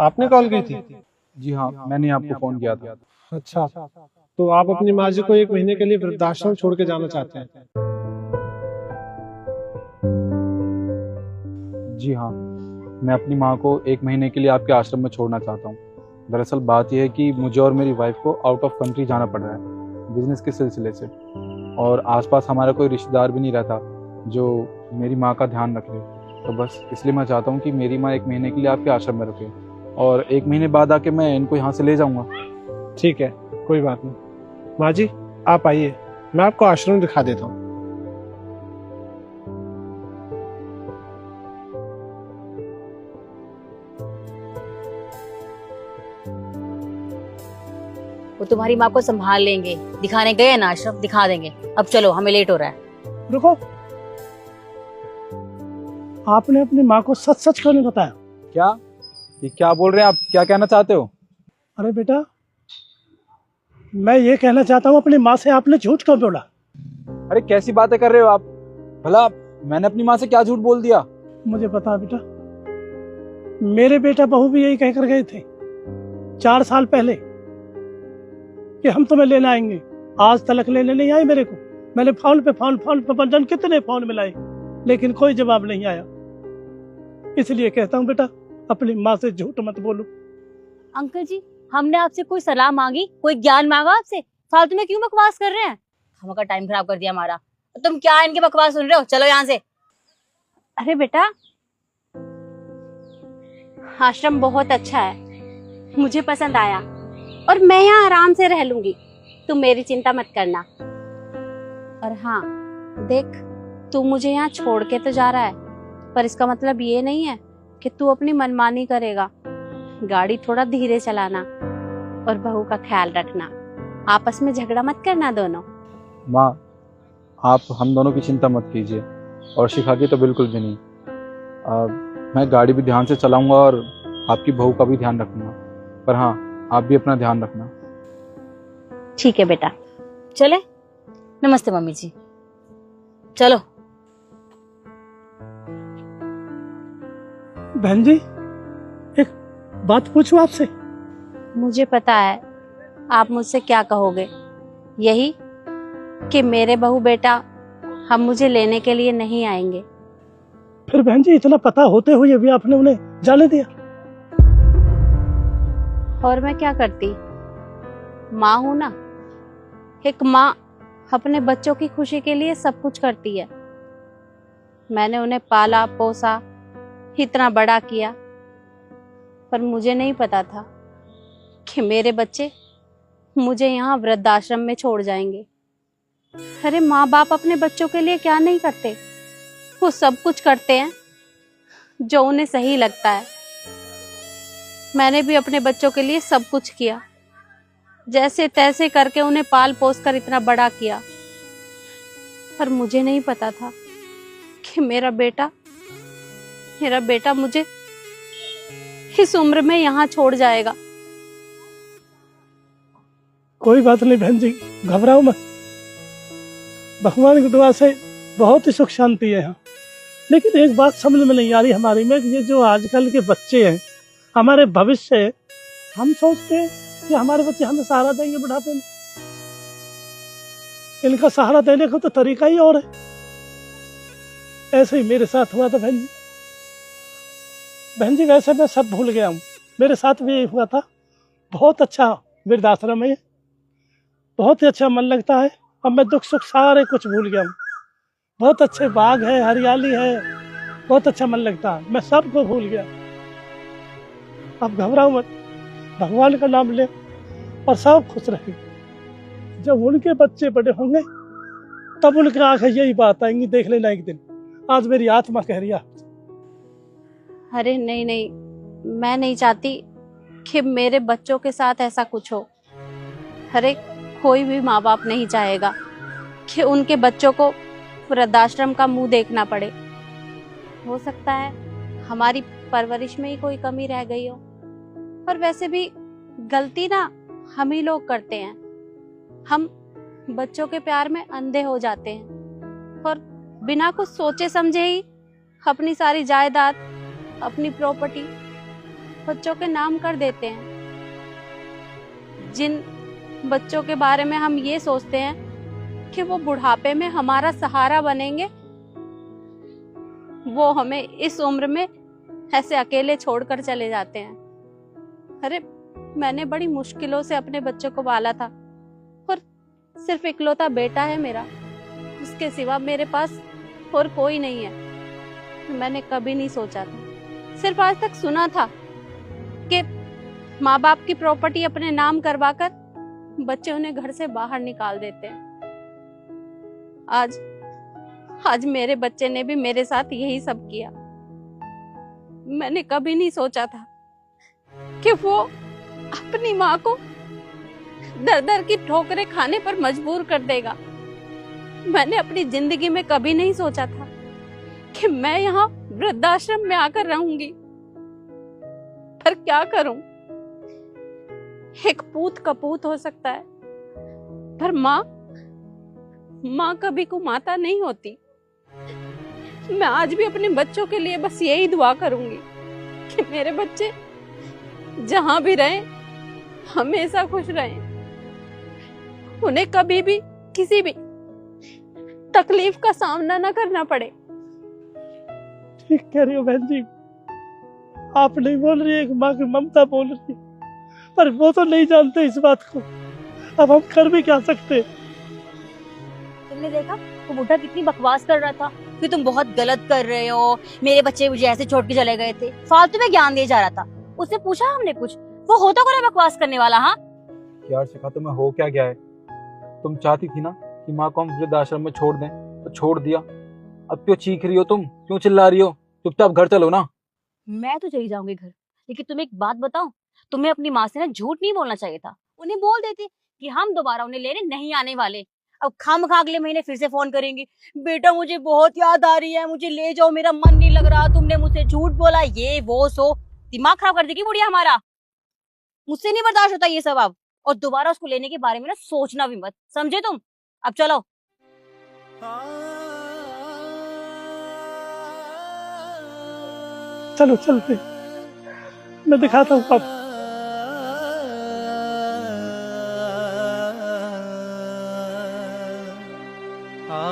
आपने कॉल की थी? जी हाँ, मैंने आपको फोन किया था। अच्छा, तो आप अपनी माँ जी को 1 महीने के लिए वृद्धाश्रम छोड़ के जाना चाहते हैं? जी हाँ, मैं अपनी माँ को 1 महीने के लिए आपके आश्रम में छोड़ना चाहता हूँ। दरअसल बात यह है कि मुझे और मेरी वाइफ को आउट ऑफ कंट्री जाना पड़ रहा है बिजनेस के सिलसिले से, और आसपास हमारा कोई रिश्तेदार भी नहीं रहता जो मेरी माँ का ध्यान रखे। तो बस इसलिए मैं चाहता हूँ कि मेरी माँ 1 महीने के लिए आपके आश्रम में रुके, और 1 महीने बाद आके मैं इनको यहाँ से ले जाऊँगा। ठीक है, कोई बात नहीं। माँ जी, आप आइए, मैं आपको आश्रम दिखा देता हूँ। वो तुम्हारी माँ को संभाल लेंगे। दिखाने गए ना आश्रम, दिखा देंगे। अब चलो, हमें लेट हो रहा है। रुको, आपने अपनी माँ को सच सच क्यों नहीं बताया? क्या? ये क्या बोल रहे हैं आप? क्या कहना चाहते हो? अरे बेटा, मैं ये कहना चाहता हूँ अपनी माँ से आपने झूठ क्यों बोला? अरे कैसी बातें कर रहे हो आप? भला मैंने अपनी माँ से क्या झूठ बोल दिया? मुझे पता है बेटा, मेरे बेटा बहू भी यही कहकर गए थे 4 साल पहले कि हम तुम्हें लेने आएंगे। आज तक लेने नहीं आए मेरे को। मैंने फोन पे बंधन कितने फोन मिलाए, लेकिन कोई जवाब नहीं आया। इसलिए कहता हूँ बेटा, अपनी माँ से झूठ मत बोलो। अंकल जी, हमने आपसे कोई सलाह मांगी, कोई ज्ञान मांगा आपसे? फालतू में क्यों बकवास कर रहे हैं? हम का टाइम खराब कर दिया हमारा। तुम क्या इनके बकवास सुन रहे हो? चलो यहाँ से। अरे बेटा, आश्रम बहुत अच्छा है, मुझे पसंद आया और मैं यहाँ आराम से रह लूंगी। तुम मेरी चिंता मत करना। और हाँ देख, तू मुझे यहाँ छोड़ के तो जा रहा है, पर इसका मतलब ये नहीं है कि तू अपनी मनमानी करेगा। गाड़ी थोड़ा धीरे चलाना और बहू का ख्याल रखना। आपस में झगड़ा मत करना दोनों। माँ, आप हम दोनों की चिंता मत कीजिए, और शिखा की तो बिल्कुल भी नहीं। मैं गाड़ी भी ध्यान से चलाऊंगा और आपकी बहू का भी ध्यान रखूंगा। पर हाँ, आप भी अपना ध्यान रखना। ठीक है बेटा, चले। नमस्ते मम्मी जी, चलो। बहन जी, एक बात पूछूं आपसे? मुझे पता है आप मुझसे क्या कहोगे। यही कि मेरे बहू बेटा हम मुझे लेने के लिए नहीं आएंगे। फिर बहन जी, इतना पता होते हुए भी आपने उन्हें जाने दिया? और मैं क्या करती, माँ हूं ना। एक माँ अपने बच्चों की खुशी के लिए सब कुछ करती है। मैंने उन्हें पाला पोसा, इतना बड़ा किया, पर मुझे नहीं पता था कि मेरे बच्चे मुझे यहाँ वृद्धाश्रम में छोड़ जाएंगे। अरे माँ बाप अपने बच्चों के लिए क्या नहीं करते, वो सब कुछ करते हैं जो उन्हें सही लगता है। मैंने भी अपने बच्चों के लिए सब कुछ किया, जैसे तैसे करके उन्हें पाल पोस कर इतना बड़ा किया, पर मुझे नहीं पता था कि मेरा बेटा मुझे इस उम्र में यहाँ छोड़ जाएगा। कोई बात नहीं बहन जी, घबराओ मत। भगवान की दुआ से बहुत ही सुख शांति है यहाँ। लेकिन एक बात समझ में नहीं आ रही हमारी में, ये जो आजकल के बच्चे हैं, हमारे भविष्य है। हम सोचते हैं कि हमारे बच्चे हमें सहारा देंगे बुढ़ापे में। इनका सहारा देने का तो तरीका ही और है। ऐसे ही मेरे साथ हुआ था बहन जी। बहन जी, वैसे मैं सब भूल गया हूँ, मेरे साथ भी यही हुआ था। बहुत अच्छा वृद्धाश्रम है, बहुत ही अच्छा मन लगता है। अब मैं दुख सुख सारे कुछ भूल गया हूँ। बहुत अच्छे बाग है, हरियाली है, बहुत अच्छा मन लगता है। मैं सबको भूल गया। अब घबराओ मत, भगवान का नाम ले और सब खुश रहे। जब उनके बच्चे बड़े होंगे तब उनके आंखें यही बात आएंगी, देख लेना एक दिन। आज मेरी आत्मा कह रही है। अरे नहीं नहीं, मैं नहीं चाहती कि मेरे बच्चों के साथ ऐसा कुछ हो। अरे कोई भी माँ बाप नहीं चाहेगा कि उनके बच्चों को वृद्धाश्रम का मुंह देखना पड़े। हो सकता है हमारी परवरिश में ही कोई कमी रह गई हो, और वैसे भी गलती ना हम ही लोग करते हैं। हम बच्चों के प्यार में अंधे हो जाते हैं और बिना कुछ सोचे समझे ही अपनी सारी जायदाद, अपनी प्रॉपर्टी बच्चों के नाम कर देते हैं। जिन बच्चों के बारे में हम ये सोचते हैं कि वो बुढ़ापे में हमारा सहारा बनेंगे, वो हमें इस उम्र में ऐसे अकेले छोड़कर चले जाते हैं। अरे मैंने बड़ी मुश्किलों से अपने बच्चों को पाला था और सिर्फ इकलौता बेटा है मेरा, उसके सिवा मेरे पास और कोई नहीं है। मैंने कभी नहीं सोचा था, सिर्फ आज तक सुना था कि माँ बाप की प्रॉपर्टी अपने नाम करवाकर बच्चे उन्हें घर से बाहर निकाल देते हैं। आज मेरे बच्चे ने भी मेरे साथ यही सब किया। मैंने कभी नहीं सोचा था कि वो अपनी माँ को दर दर की ठोकरें खाने पर मजबूर कर देगा। मैंने अपनी जिंदगी में कभी नहीं सोचा था कि मैं यहाँ वृद्धाश्रम में आकर रहूंगी। पर क्या करूं, एक पूत कपूत हो सकता है, पर माँ कभी को माता नहीं होती। मैं आज भी अपने बच्चों के लिए बस यही दुआ करूंगी कि मेरे बच्चे जहां भी रहें हमेशा खुश रहें, उन्हें कभी भी किसी भी तकलीफ का सामना न करना पड़े। ठीक कह रही हो बहन जी, आप नहीं बोल रही, एक माँ की ममता बोल रही है, पर वो तो नहीं जानते इस बात को। अब हम कर भी क्या सकते। तुमने देखा वो बुढ़ा कितनी बकवास कर रहा था कि तुम बहुत गलत कर रहे हो, मेरे बच्चे मुझे ऐसे छोड़ के चले गए थे, फालतू में ज्ञान दिए जा रहा था। उससे पूछा हमने कुछ, वो होता कौन है बकवास करने वाला? हाँ यार शिफा, तुम्हें हो क्या गया है? तुम चाहती थी ना कि माँ को हम वृद्धाश्रम में छोड़ दें, तो छोड़ दिया। अब क्यों चीख रही हो तुम, क्यों चिल्ला रही हो? चुपचाप घर चलो ना। मैं तो चली जाऊंगी घर, लेकिन तुम्हें एक बात बताऊं, तुम्हें अपनी माँ से ना झूठ नहीं बोलना चाहिए था। उन्हें बोल देती कि हम दोबारा उन्हें लेने नहीं आने वाले। अब खामखा अगले महीने फिर से फोन करेंगी, बेटा मुझे बहुत याद आ रही है, मुझे ले जाओ, मेरा मन नहीं लग रहा, तुमने मुझसे झूठ बोला, ये वो सो। दिमाग खराब कर देगी बुढ़िया हमारा। मुझसे नहीं बर्दाश्त होता ये सब अब, और दोबारा उसको लेने के बारे में ना सोचना भी मत, समझे तुम? अब चलो। चलो चलते, मैं दिखाता हूँ पापा। आ